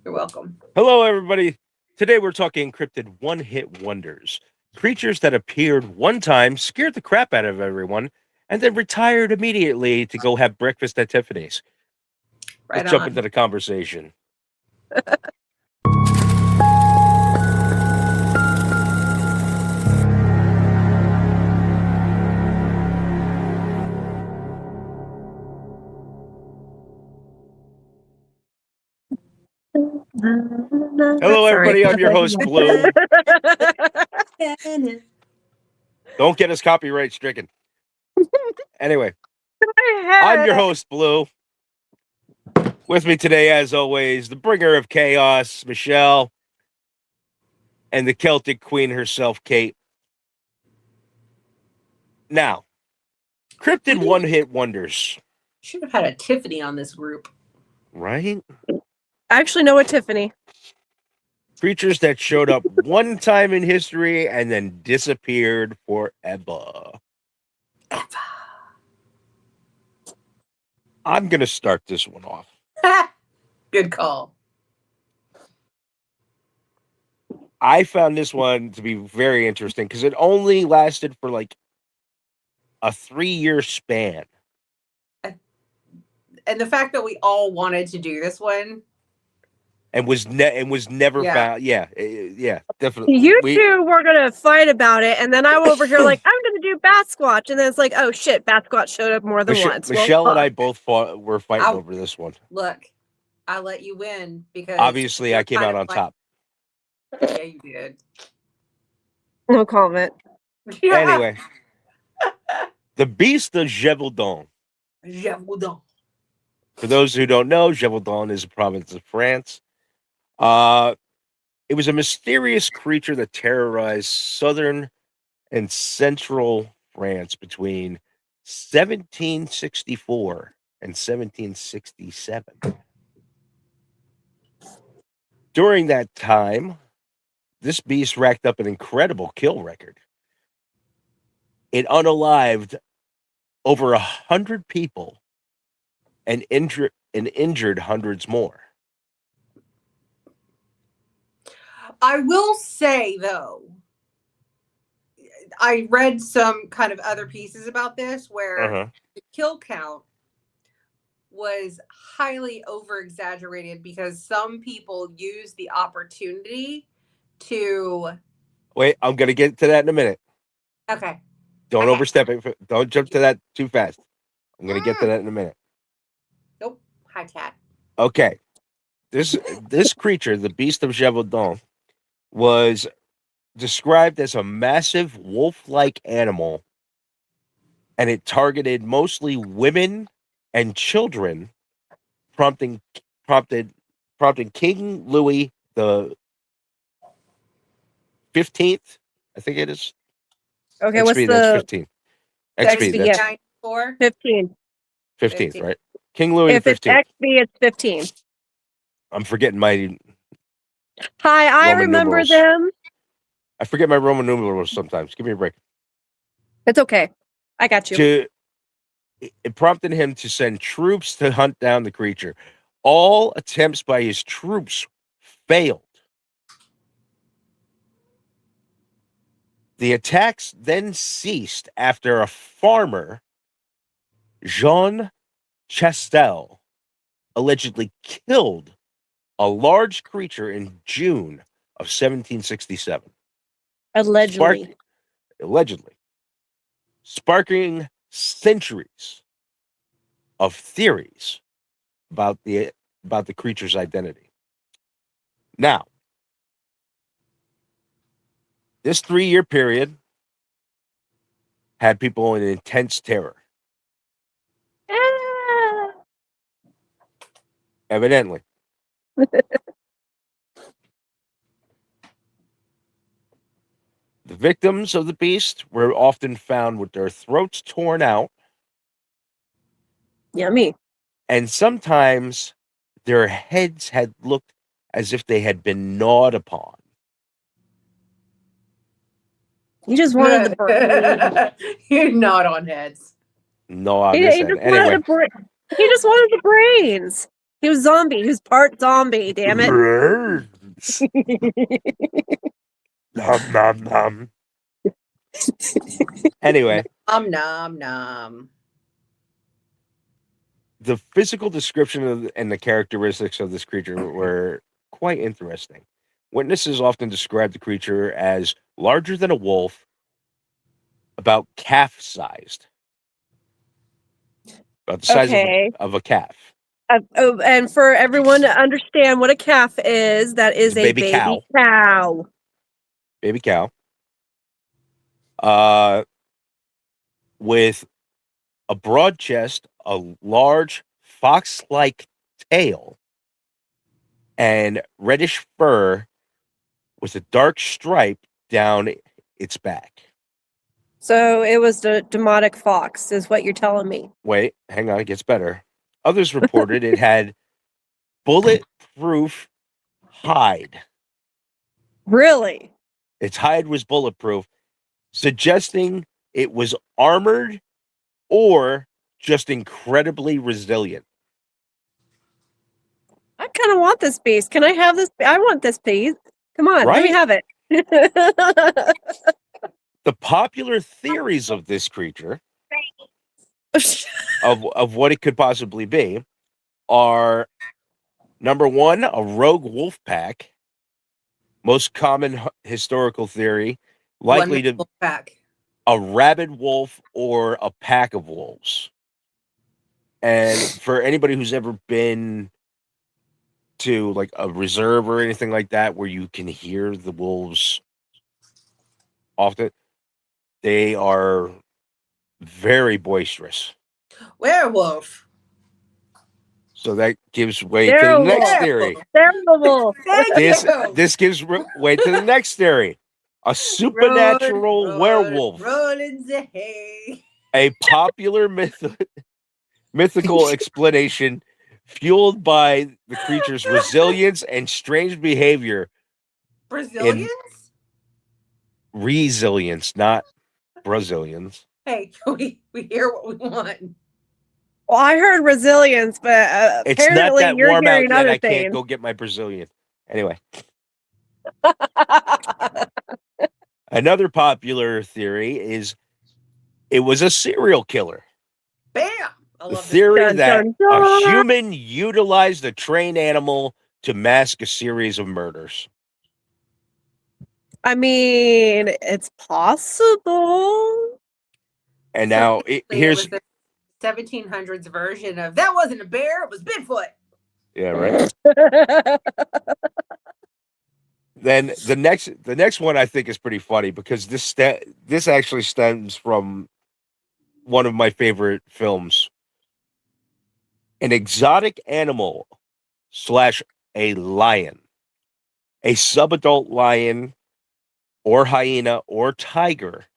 You're welcome. Hello, everybody. Today we're talking Cryptid One Hit Wonders. Creatures that appeared one time, scared the crap out of everyone, and then retired immediately to go have breakfast at Tiffany's. Right Let's jump on. into the conversation. Hello, everybody. I'm your host, Blue. Don't get us copyright stricken. Anyway, I'm your host, Blue. With me today, as always, the bringer of chaos, Michelle, and the Celtic queen herself, Kate. Now, Cryptid One Hit Wonders. Should have had a Tiffany on this group. Right? I actually know a Tiffany. Creatures that showed up one time in history and then disappeared forever. I'm going to start this one off. Good call. I found this one to be very interesting because it only lasted for like a 3-year span. And the fact that we all wanted to do this one. And was never found. Yeah, definitely. You two were gonna fight about it, and then I'm over here like I'm gonna do Bat Squatch, and then it's like, oh shit, Bat Squatch showed up more than once. Michelle and I both were fighting over this one. Look, I let you win because obviously I came out on top. Yeah, you did. No comment. Anyway, the Beast of Gévaudan. Gévaudan. For those who don't know, Gévaudan is a province of France. It was a mysterious creature that terrorized southern and central France between 1764 and 1767. During that time, this beast racked up an incredible kill record. It unalived over 100 people and injured hundreds more. I will say, though, I read some kind of other pieces about this where the kill count was highly over-exaggerated because some people use the opportunity to... Wait, I'm going to get to that in a minute. Okay. Don't overstep it. Don't jump to that too fast. I'm going to get to that in a minute. Nope. Hi, cat. Okay. This creature, the Beast of Gévaudan, was described as a massive wolf-like animal, and it targeted mostly women and children, prompting King Louis the 15th, I think it is. Okay, XP, what's the that's 15? XP, that's 15. 15th, right? King Louis if the 15th. It's XP, it's 15. I'm forgetting my... Hi, I remember numerals. them. I forget my Roman numerals sometimes. Give me a break. It's okay. I got you. It prompted him to send troops to hunt down the creature. All attempts by his troops failed. The attacks then ceased after a farmer, Jean Chastel, allegedly killed a large creature in June of 1767. Allegedly. Sparking centuries of theories about the creature's identity. Now, this 3-year period had people in intense terror. Evidently. The victims of the beast were often found with their throats torn out. Yummy. And sometimes their heads had looked as if they had been gnawed upon. You just wanted the brain. You're not on heads. No, on this end. Anyway. He just wanted the brains. He was zombie. He was part zombie. Damn it. Nom nom nom. Anyway, nom nom. The physical description and the characteristics of this creature were quite interesting. Witnesses often describe the creature as larger than a wolf, about calf-sized, about the size of a calf. And for everyone to understand what a calf is, that is a baby cow. Baby cow. With a broad chest, a large fox-like tail, and reddish fur with a dark stripe down its back. So it was the demonic fox, is what you're telling me. Wait, hang on, it gets better. Others reported it had bulletproof hide. Really? Its hide was bulletproof, suggesting it was armored or just incredibly resilient. I kind of want this piece. Can I have this? I want this piece. Come on, let me have it. The popular theories of this creature, of what it could possibly be, are number one, a rogue wolf pack. Most common historical theory, likely to a rabid wolf or a pack of wolves. And for anybody who's ever been to like a reserve or anything like that where you can hear the wolves often, they are very boisterous. Werewolf. So that gives way to the next theory. This gives way to the next theory. A supernatural werewolf. A popular mythical explanation fueled by the creature's resilience and strange behavior. Resilience, not Brazilians. Hey, we hear what we want. Well, I heard resilience, but it's apparently not that you're warm out hearing yet. other I things. can't go get my Brazilian. Anyway. Another popular theory is it was a serial killer. Bam! I love the theory that dun. a human utilized a trained animal to mask a series of murders. I mean, it's possible. And now here's the 1700s version of that wasn't a bear, it was Bigfoot. Yeah, right. Then the next one I think is pretty funny because this actually stems from one of my favorite films. An exotic animal / a lion, a subadult lion or hyena or tiger,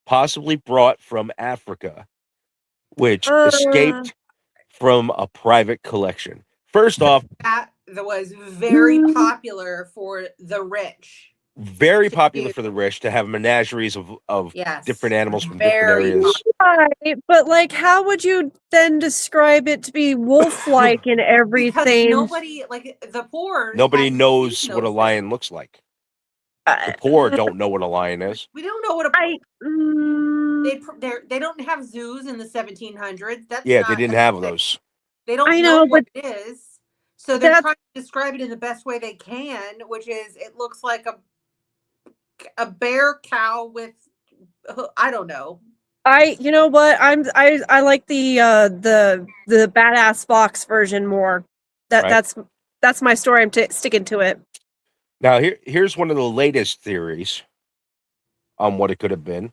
possibly brought from Africa, which escaped from a private collection. First off, that was very popular for the rich. Very popular for the rich to have menageries of different animals from different areas. Right, but like, how would you then describe it to be wolf-like and everything? Because nobody, like the poor, nobody knows what a lion looks like. The poor don't know what a lion is. We don't know what they don't have zoos in the 1700s. That's they didn't have those. They don't know what it is, so they're trying to describe it in the best way they can, which is it looks like a bear cow with I don't know. You know what? I like the badass fox version more. That's my story. I'm sticking to it. Now here's one of the latest theories on what it could have been.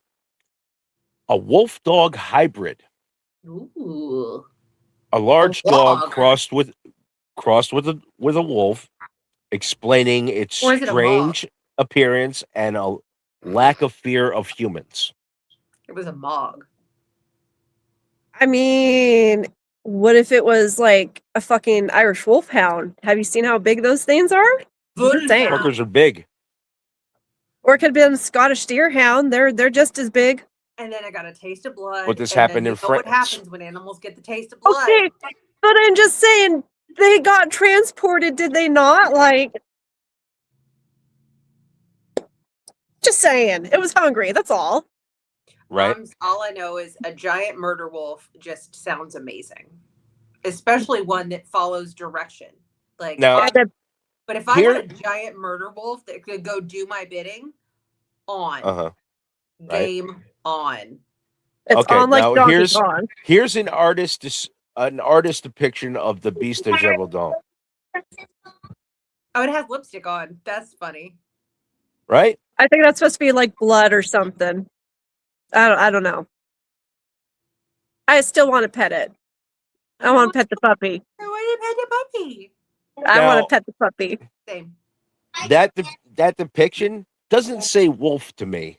A wolf dog hybrid. Ooh. A large dog crossed with a wolf, explaining its strange appearance and a lack of fear of humans. It was a mog. I mean, what if it was like a fucking Irish wolfhound? Have you seen how big those things are? Fuckers are big. Or it could have been a Scottish deerhound. They're just as big. And then I got a taste of blood. But this happened in France. What happens when animals get the taste of blood? Okay, but I'm just saying, They got transported, did they not? Like, just saying. It was hungry, that's all. Right. All I know is a giant murder wolf just sounds amazing. Especially one that follows direction. Like, now, but if I got a giant murder wolf that could go do my bidding, game on. It's okay, on like now Donkey Kong. here's an artist depiction of the Beast of Gévaudan. Oh, it has lipstick on. That's funny. Right? I think that's supposed to be like blood or something. I don't know. I still want to pet it. I want to pet the puppy. I want to pet the puppy. I want to pet the puppy. Same. That depiction doesn't say wolf to me,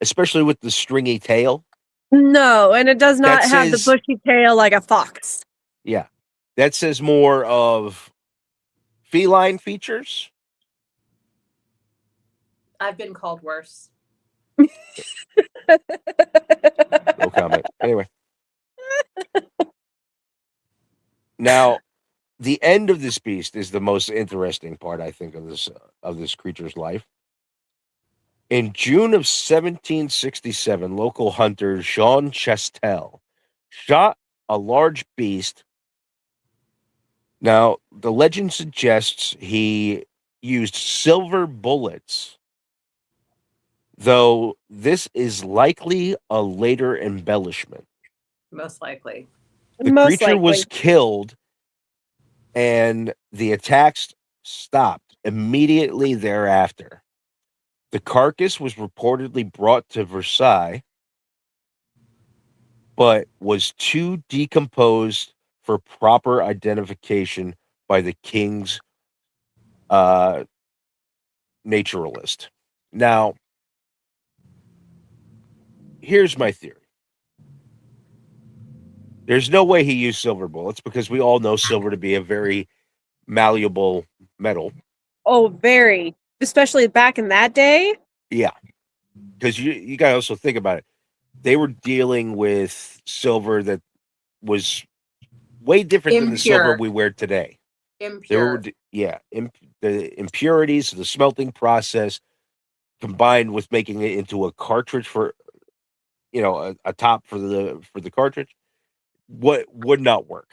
especially with the stringy tail. No, and it does not have the bushy tail like a fox. Yeah. That says more of feline features. I've been called worse. No comment. Anyway. Now, the end of this beast is the most interesting part, I think, of this creature's life. In June of 1767, local hunter Jean Chastel shot a large beast. Now, the legend suggests he used silver bullets, though this is likely a later embellishment. Most likely. The creature was killed, and the attacks stopped immediately thereafter. The carcass was reportedly brought to Versailles, but was too decomposed for proper identification by the king's naturalist. Now, here's my theory. There's no way he used silver bullets because we all know silver to be a very malleable metal. Oh, very. Especially back in that day. Yeah. Because you got to also think about it. They were dealing with silver that was way different than the silver we wear today. Impure. The impurities, the smelting process, combined with making it into a cartridge for, a top for the cartridge, what would not work.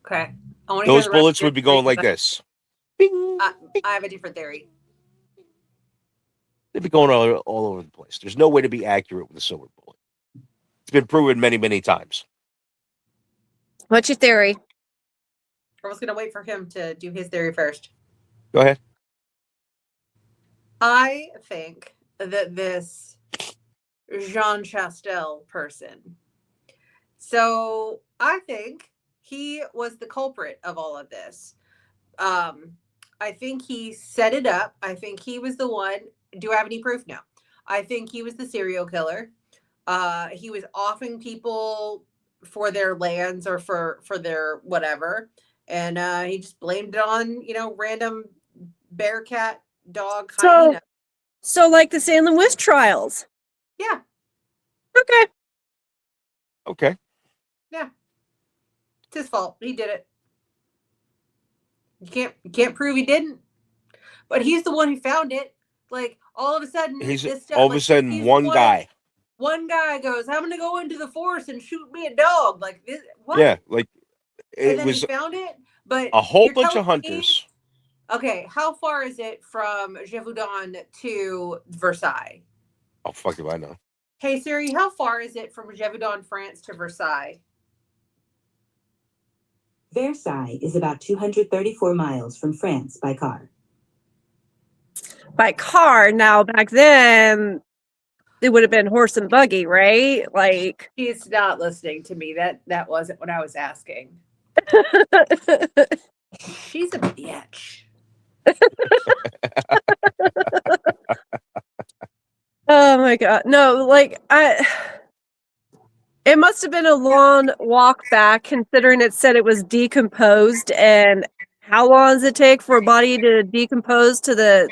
Okay. Those bullets would be going like this. Bing. I have a different theory. They'd be going all over the place. There's no way to be accurate with a silver bullet. It's been proven many, many times. What's your theory? I was going to wait for him to do his theory first. Go ahead. I think that this Jean Chastel person, so I think he was the culprit of all of this. I think he set it up. I think he was the one. Do I have any proof? No. I think he was the serial killer. He was offing people for their lands or for their whatever. And he just blamed it on, random bear, cat, dog, hyena. So like the Salem witch trials. Yeah. Okay. Yeah. It's his fault. He did it. You can't prove he didn't. But he's the one who found it. Like all of a sudden, one guy. One guy goes, "I'm gonna go into the forest and shoot me a dog." Like this. What? Yeah, like and then he found it. But a whole bunch of hunters. Okay, how far is it from Gévaudan to Versailles? Oh, fuck if I know. Hey Siri, how far is it from Gévaudan, France to Versailles? Versailles is about 234 miles from France by car. By car? Now, back then, it would have been horse and buggy, right? Like, she's not listening to me. That wasn't what I was asking. She's a bitch. Oh my god. No, like it must have been a long walk back considering it said it was decomposed, and how long does it take for a body to decompose to the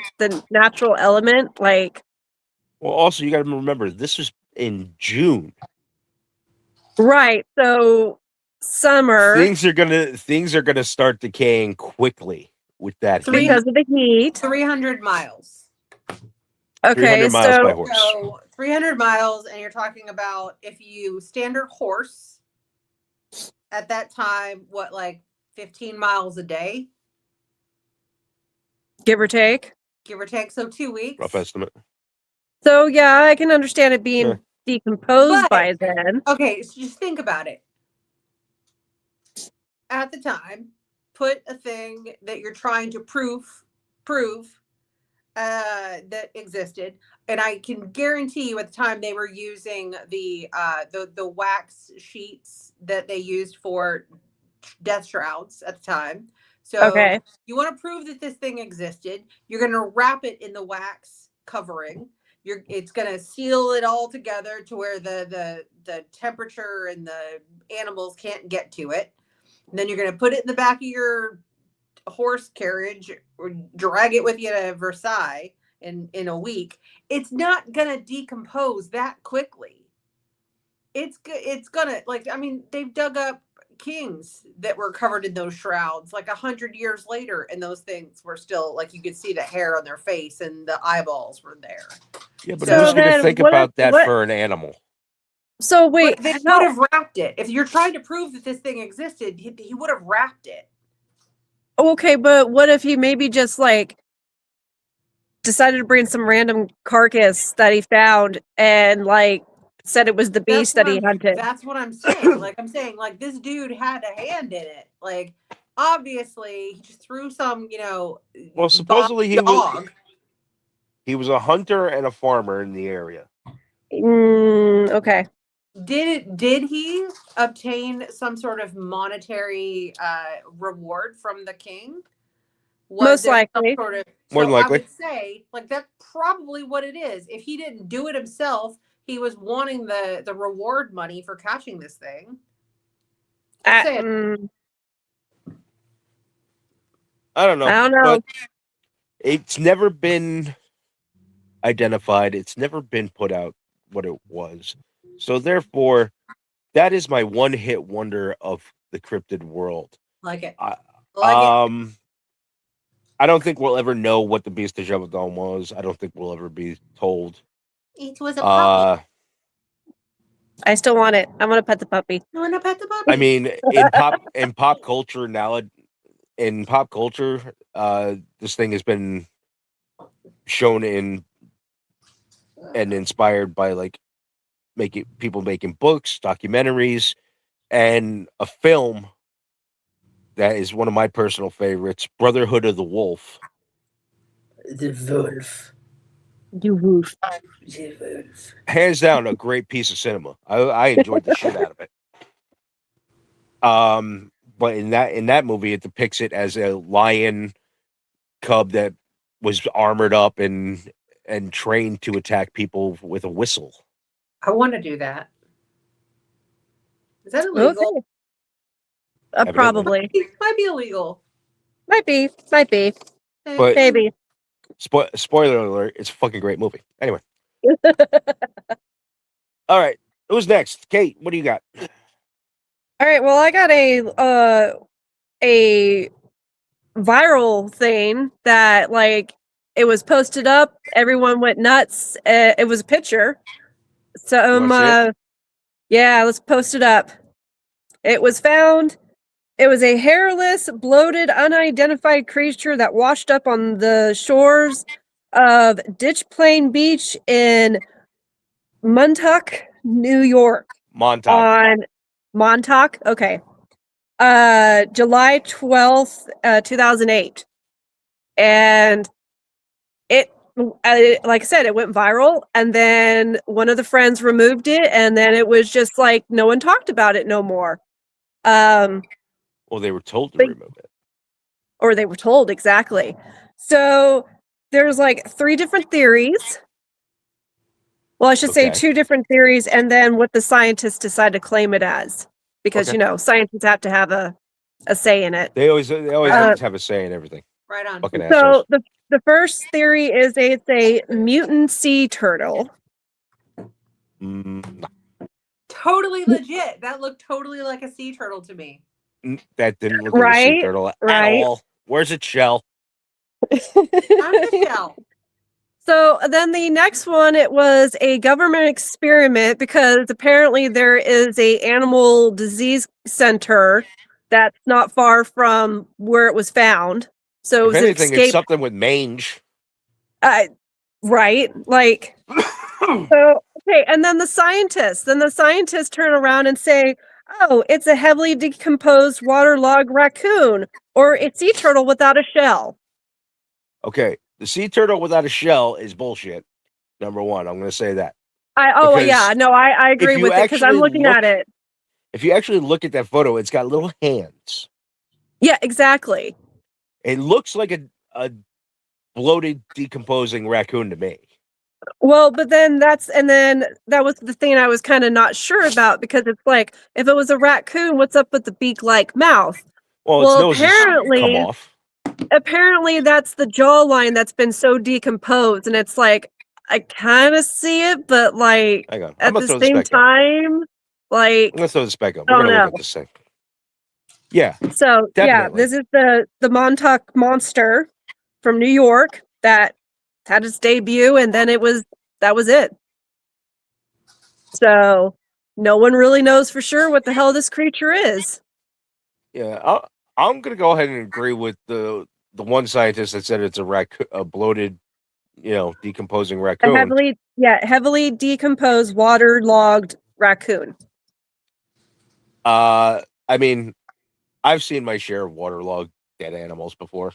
natural element? Like, well, also you got to remember this was in June. Right. So summer things are gonna start decaying quickly with that heat. because of the heat. 300 miles. Okay, 300 miles by so horse. So 300 miles, and you're talking about if you standard horse at that time, what, like 15 miles a day, give or take. give or take. So 2 weeks. Rough estimate. So yeah, I can understand it being Yeah. decomposed But- by then. Okay, so just think about it. At the time, put a thing that you're trying to prove that existed, and I can guarantee you at the time they were using the wax sheets that they used for death shrouds at the time. So Okay. you want to prove that this thing existed. You're going to wrap it in the wax covering. It's going to seal it all together to where the temperature and the animals can't get to it. And then you're going to put it in the back of your horse carriage or drag it with you to Versailles in a week. It's not going to decompose that quickly. It's gonna, like, I mean, they've dug up kings that were covered in those shrouds like 100 years later, and those things were still, like, you could see the hair on their face and the eyeballs were there. Yeah, but So who's gonna then think what about if- that what- for an animal? So wait, But they how- would have wrapped it. If you're trying to prove that this thing existed, he would have wrapped it. okay, but what if he maybe just like decided to bring some random carcass that he found and like said it was the beast that he hunted? That's what I'm saying. Like, I'm saying, like, this dude had a hand in it. Like, obviously, he just threw some, Well, supposedly he was a hunter and a farmer in the area. Okay. Did he obtain some sort of monetary reward from the king? Most there some likely. sort of, More than likely. I would say, like, that's probably what it is. If he didn't do it himself, he was wanting the reward money for catching this thing. Just saying. I don't know. I don't know. But it's never been identified. It's never been put out what it was. So therefore, that is my one-hit wonder of the cryptid world. Like it. I It. don't think we'll ever know what the Beast of Jebedon was. I don't think we'll ever be told. It was a puppy. I still want it. I want to pet the puppy. You want to pet the puppy? I mean, in pop culture now, this thing has been shown in and inspired by like people making books, documentaries, and a film that is one of my personal favorites, Brotherhood of the Wolf. The wolf. You woof. The wolf. Hands down, a great piece of cinema. I enjoyed the shit out of it. But in that movie, it depicts it as a lion cub that was armored up and trained to attack people with a whistle. I want to do that. Is that illegal? Okay. Probably. Might be illegal. Might be. But- Maybe. Spoiler alert, it's a fucking great movie. Anyway. All right. Who's next? Kate, what do you got? All right. Well, I got a viral thing that like it was posted up. Everyone went nuts. It was a picture. So yeah, let's post it up. It was found. It was a hairless, bloated, unidentified creature that washed up on the shores of Ditch Plain Beach in Montauk, New York. Montauk. On Montauk, okay. July 12th, 2008. And it, like I said, it went viral, and then one of the friends removed it, and then it was just like no one talked about it no more. Well, they were told to remove it. Or they were told, exactly. So there's like 3 different theories. Well, I should say 2 different theories, and then what the scientists decide to claim it as, because scientists have to have a say in it. They always have to have a say in everything. Right on. Fucking So assholes. the first theory is it's a mutant sea turtle. Mm, totally legit. That looked totally like a sea turtle to me. That didn't look like a sea turtle at all. Where's its shell? I'm the shell. So then the next one, it was a government experiment because apparently there is a animal disease center that's not far from where it was found. So it was If anything, an it's something with mange. Right, like so. Okay, and then the scientists turn around and say, "Oh, it's a heavily decomposed waterlogged raccoon or a sea turtle without a shell." Okay, the sea turtle without a shell is bullshit. Number one, I'm going to say that. I agree with it because I'm looking at it. If you actually look at that photo, it's got little hands. Yeah, exactly. It looks like a bloated, decomposing raccoon to me. Well, but then that was the thing I was kind of not sure about because it's like if it was a raccoon, what's up with the beak-like mouth? Well, its nose has come off. Apparently, that's the jawline that's been so decomposed, and it's like I kind of see it, but like at the same time, like I'm gonna throw the spec up. We're gonna look at this thing. Yeah. So definitely. This is the Montauk monster from New York that had its debut, and then that was it. So no one really knows for sure what the hell this creature is. Yeah, I'm gonna go ahead and agree with the one scientist that said it's a bloated, decomposing raccoon. Heavily decomposed, waterlogged raccoon. I mean, I've seen my share of waterlogged dead animals before.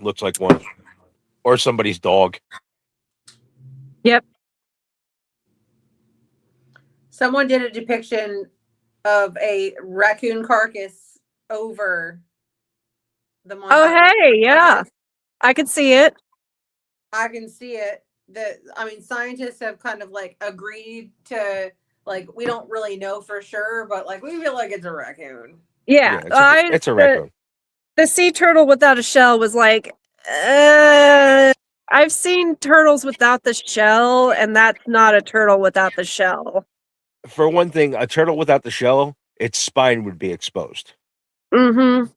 Looks like one. Or somebody's dog. Yep. Someone did a depiction of a raccoon carcass over the Montauk. Oh, hey, yeah. I can see it. I can see it. Scientists have kind of like agreed to, like, we don't really know for sure, but like we feel like it's a raccoon. Yeah, it's a raccoon. The sea turtle without a shell was like, I've seen turtles without the shell, and that's not a turtle without the shell. For one thing, a turtle without the shell, its spine would be exposed. Mm-hmm.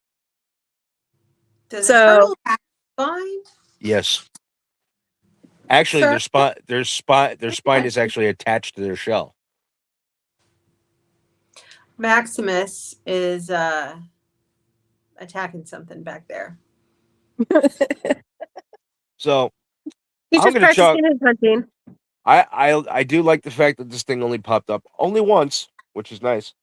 Does a turtle have a spine? Yes. Actually, their spine is actually attached to their shell. Maximus is attacking something back there. So he's just practicing his hunting. I do like the fact that this thing only popped up only once, which is nice,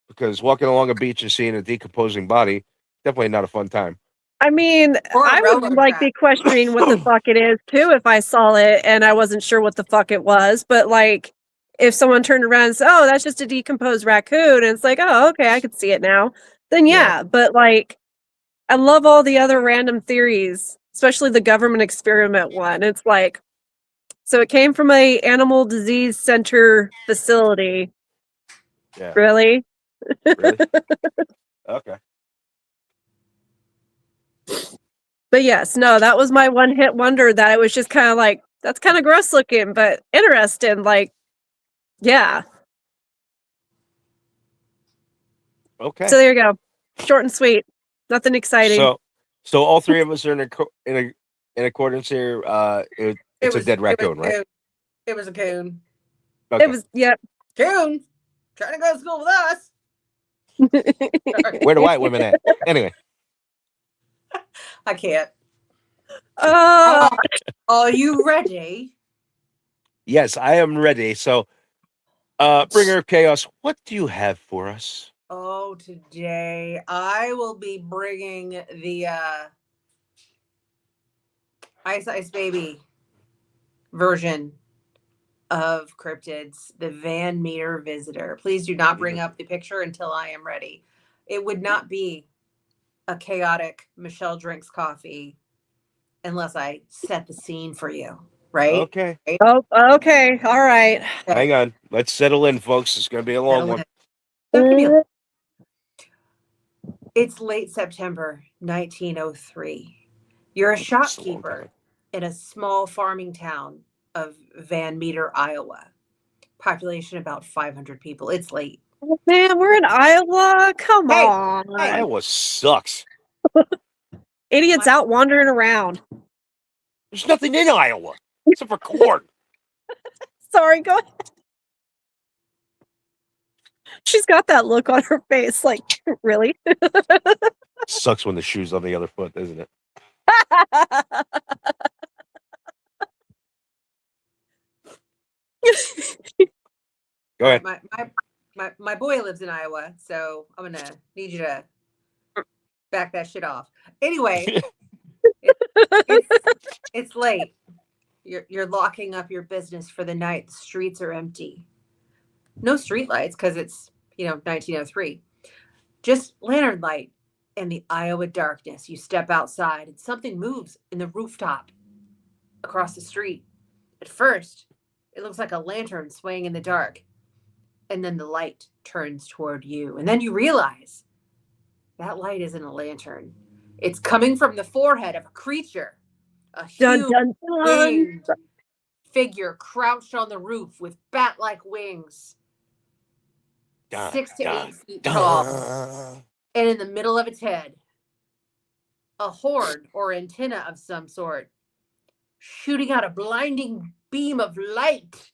because walking along a beach and seeing a decomposing body, definitely not a fun time. I mean, I would be questioning what the fuck it is too if I saw it and I wasn't sure what the fuck it was. But like, if someone turned around and said, "Oh, that's just a decomposed raccoon," and it's like, "Oh, okay, I can see it now," then yeah. But like, I love all the other random theories, especially the government experiment one. It's like, so it came from a animal disease center facility. Yeah. Really? Really? Okay. But yes, no, that was my one hit wonder that it was just kind of like, that's kind of gross looking, but interesting. Like, yeah. Okay. So there you go. Short and sweet. Nothing exciting. So all three of us are in accordance here. It's a dead raccoon, right? It was a coon. Okay. It was, yep. Coon. Trying to go to school with us. Where the white women at? Anyway. I can't. Are you ready? Yes, I am ready. So, Bringer of Chaos, what do you have for us? Oh, today I will be bringing the Ice Ice Baby version of cryptids, the Van Meter Visitor. Please do not bring up the picture until I am ready. It would not be a chaotic Michelle drinks coffee unless I set the scene for you, right? Okay. Right? Oh, okay. All right. Hang on. Let's settle in, folks. It's going to be a long one. It's late September 1903. You're a shopkeeper in a small farming town of Van Meter, Iowa. Population about 500 people. It's late. Oh, man, we're in Iowa. Come on. Iowa sucks. Idiots out wandering around. There's nothing in Iowa except for corn. Sorry, go ahead. She's got that look on her face, like, really? Sucks when the shoe's on the other foot, isn't it? Go ahead. My boy lives in Iowa, so I'm gonna need you to back that shit off. Anyway, it's late. You're locking up your business for the night. The streets are empty. No street lights because it's 1903. Just lantern light and the Iowa darkness. You step outside and something moves in the rooftop across the street. At first, it looks like a lantern swaying in the dark. And then the light turns toward you. And then you realize that light isn't a lantern. It's coming from the forehead of a creature. A huge winged figure crouched on the roof with bat-like wings. 6 to 8 feet tall. And in the middle of its head, a horn or antenna of some sort, shooting out a blinding beam of light.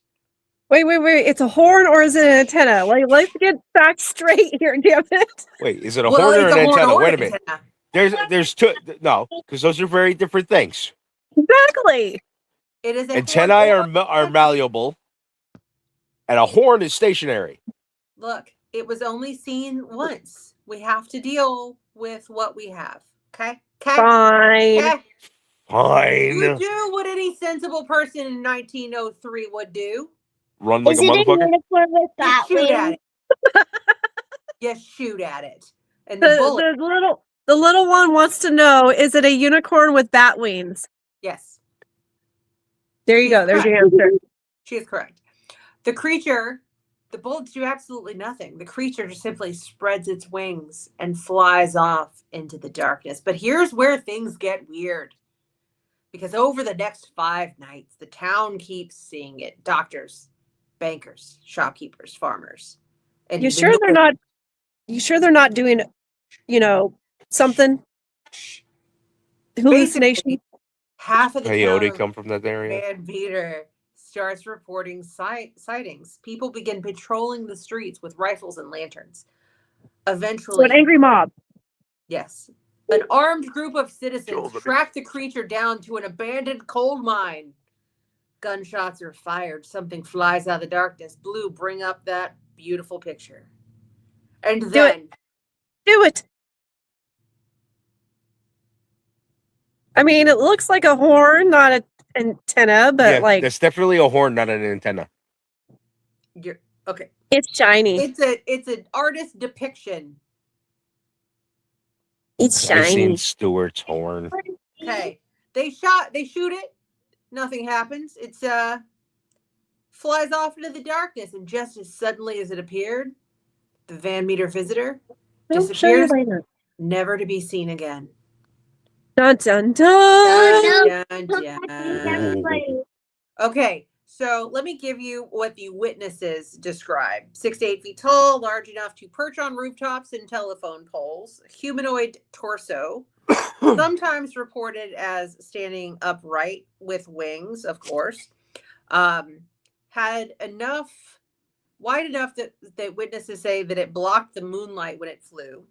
Wait. It's a horn or is it an antenna? Like, let's get back straight here, damn it. Wait, is it a horn or an antenna? Wait a minute. Antenna. There's two. No, because those are very different things. Exactly. It is antennae are malleable, and a horn is stationary. Look, it was only seen once. We have to deal with what we have. Okay? Fine. Okay? Fine. You do what any sensible person in 1903 would do. Run like a motherfucker. You shoot at it. You shoot at it. And the little one wants to know: is it a unicorn with bat wings? Yes. There you go. There's your answer. She is correct. The creature, the bullets do absolutely nothing. The creature just simply spreads its wings and flies off into the darkness. But here's where things get weird. Because over the next 5 nights, the town keeps seeing it. Doctors, bankers, shopkeepers, farmers. And You sure they're not doing, something? Hallucination? Half of the Peyote town come from that area. Van Meter starts reporting sightings. People begin patrolling the streets with rifles and lanterns. Eventually, So an angry mob. yes. An armed group of citizens track the creature down to an abandoned coal mine. Gunshots are fired. Something flies out of the darkness. Blue, bring up that beautiful picture. And then... Do it! I mean, it looks like a horn, not an antenna, but that's definitely a horn, not an antenna. Okay. It's shiny. It's an artist depiction. It's I've shiny. seen Stewart's horn. Okay. They shoot it. Nothing happens. It's flies off into the darkness, and just as suddenly as it appeared, the Van Meter visitor disappears, never to be seen again. Dun dun dun. Dun, dun, dun. Okay, so let me give you what the witnesses describe. 6 to 8 feet tall, large enough to perch on rooftops and telephone poles, humanoid torso, sometimes reported as standing upright with wings, of course. Had wide enough that witnesses say that it blocked the moonlight when it flew.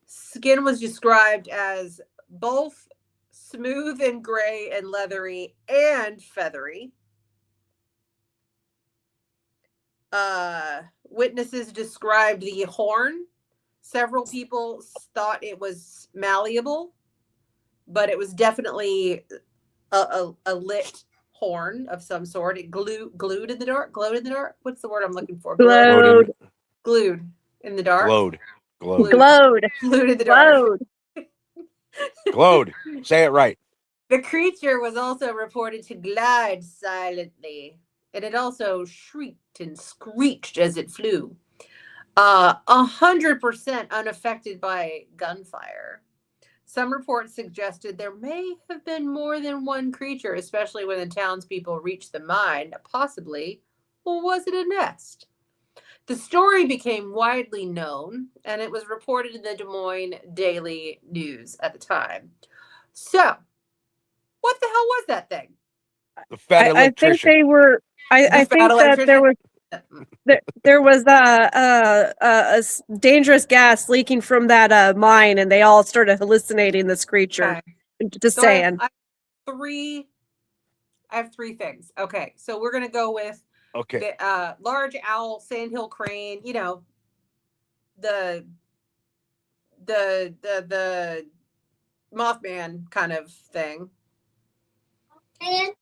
Skin was described as both smooth and gray and leathery and feathery. Witnesses described the horn. Several people thought it was malleable, but it was definitely a lit horn of some sort. It glowed in the dark. What's the word I'm looking for? Glowed in the dark. Glowed in the dark. Glowed. Say it right. The creature was also reported to glide silently, and it also shrieked and screeched as it flew. 100% unaffected by gunfire. Some reports suggested there may have been more than one creature, especially when the townspeople reached the mine, possibly or was it a nest? The story became widely known, and it was reported in the Des Moines Daily News at the time. So, what the hell was that thing? The fat I think electrician. they were. I The think fat that there electrician? was there was dangerous gas leaking from that mine, and they all started hallucinating this creature. Okay. Just So saying. I have three things. Okay, so we're gonna go with Okay. the large owl, sandhill crane. You know, the Mothman kind of thing. And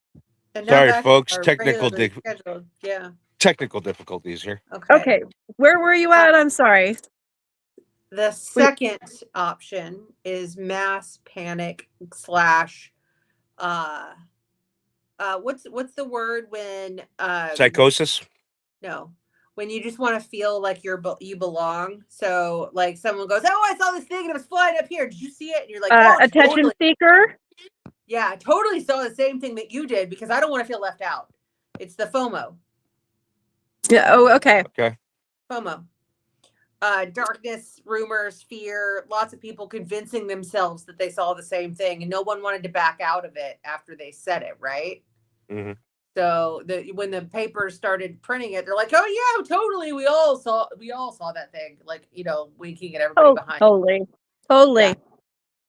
now Sorry, back to folks. our Technical regularly scheduled. Yeah. technical difficulties here. Okay, where were you at? I'm sorry. The second option is mass panic slash what's the word when Psychosis. no, when you just want to feel like you belong. So like someone goes, oh, I saw this thing and it was flying up here, did you see it? And you're like, oh, Attention totally. seeker. Yeah, I totally saw the same thing that you did because I don't want to feel left out. It's the FOMO. Yeah. Oh, okay. Okay. FOMO. Darkness, rumors, fear, lots of people convincing themselves that they saw the same thing, and no one wanted to back out of it after they said it, right? Mm-hmm. So when the papers started printing it, they're like, "Oh yeah, totally, we all saw that thing," like, you know, winking at everybody behind. Totally. Yeah.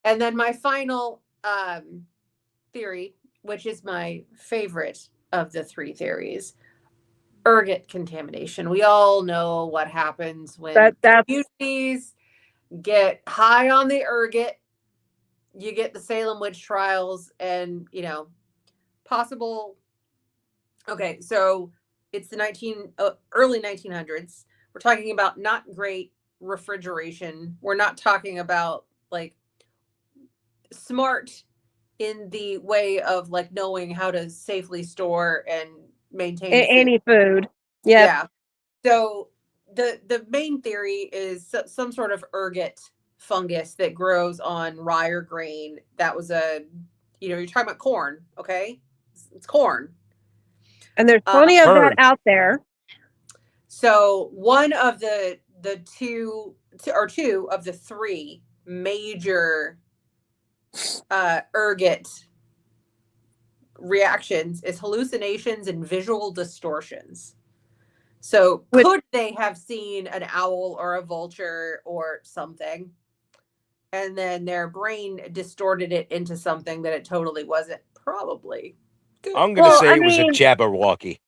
And then my final theory, which is my favorite of the three theories. Ergot contamination. We all know what happens when communities get high on the ergot. You get the Salem witch trials and, you know, possible. Okay, so it's the early 1900s. We're talking about not great refrigeration. We're not talking about like smart in the way of like knowing how to safely store and maintain any food. Yep. Yeah. So the main theory is some sort of ergot fungus that grows on rye or grain. That was you're talking about corn, okay? It's corn. And there's plenty of that out there. So one of the two of the three major ergot reactions is hallucinations and visual distortions. So could they have seen an owl or a vulture or something, and then their brain distorted it into something that it totally wasn't? Probably. Good. I'm going to say it was a Jabberwocky.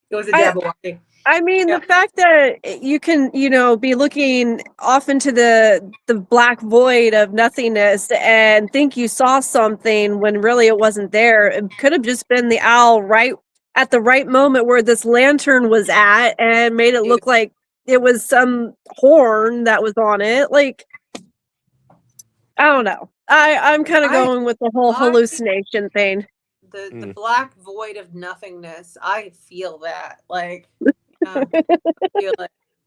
It was a Jabberwocky. I mean, the fact that you can, be looking off into the black void of nothingness and think you saw something when really it wasn't there. It could have just been the owl right at the right moment where this lantern was at and made it look like it was some horn that was on it. Like, I don't know. I'm kind of going with the whole hallucination thing. The black void of nothingness. I feel that. Like,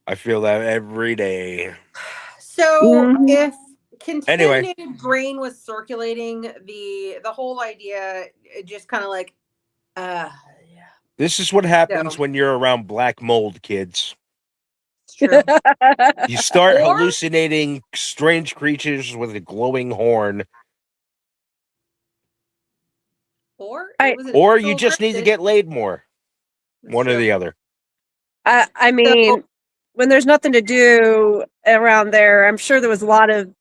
I feel that every day. So if contaminated grain was circulating, the whole idea, it just kind of like, yeah. This is what happens when you're around black mold, kids. It's true. You start hallucinating strange creatures with a glowing horn. Or you just need to get laid more. One or the other. I mean, when there's nothing to do around there, I'm sure there was a lot of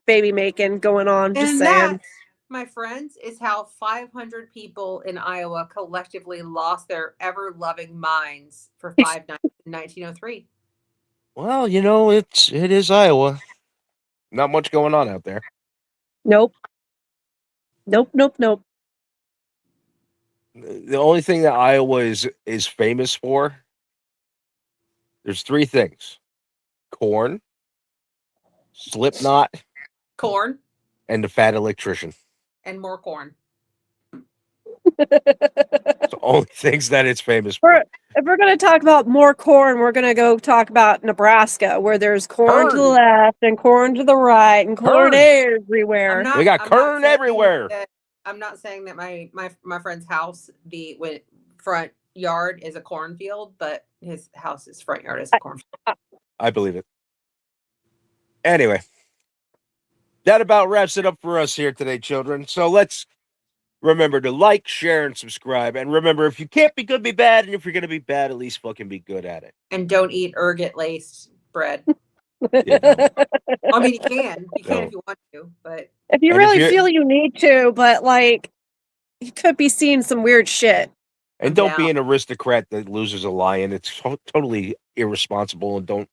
baby making going on. Just saying. That, my friends, is how 500 people in Iowa collectively lost their ever-loving minds for 5 nights in 1903. Well, it is Iowa. Not much going on out there. Nope. The only thing that Iowa is famous for, there's 3 things: corn, Slipknot, corn, and the fat electrician. And more corn. It's the only things that it's famous for. If we're going to talk about more corn, we're going to go talk about Nebraska, where there's corn to the left and corn to the right and corn everywhere. We got corn everywhere. I'm not saying that my friend's house, the front, yard is a cornfield, but his house's front yard is a cornfield. I believe it. Anyway, that about wraps it up for us here today, children. So let's remember to like, share, and subscribe. And remember, if you can't be good, be bad. And if you're going to be bad, at least fucking be good at it. And don't eat ergot laced bread. Yeah, no. I mean, you can No. if you want to, but If you And really if feel you need to, but like you could be seeing some weird shit. And I'm don't down. be an aristocrat that loses a lion. It's totally irresponsible. And don't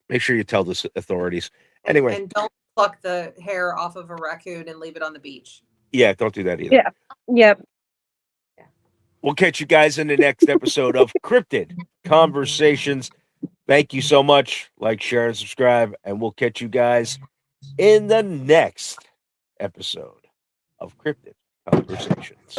make sure you tell the authorities. Anyway. And don't pluck the hair off of a raccoon and leave it on the beach. Yeah, don't do that either. Yeah. Yep. We'll catch you guys in the next episode of Cryptid Conversations. Thank you so much. Like, share, and subscribe. And we'll catch you guys in the next episode of Cryptid Conversations.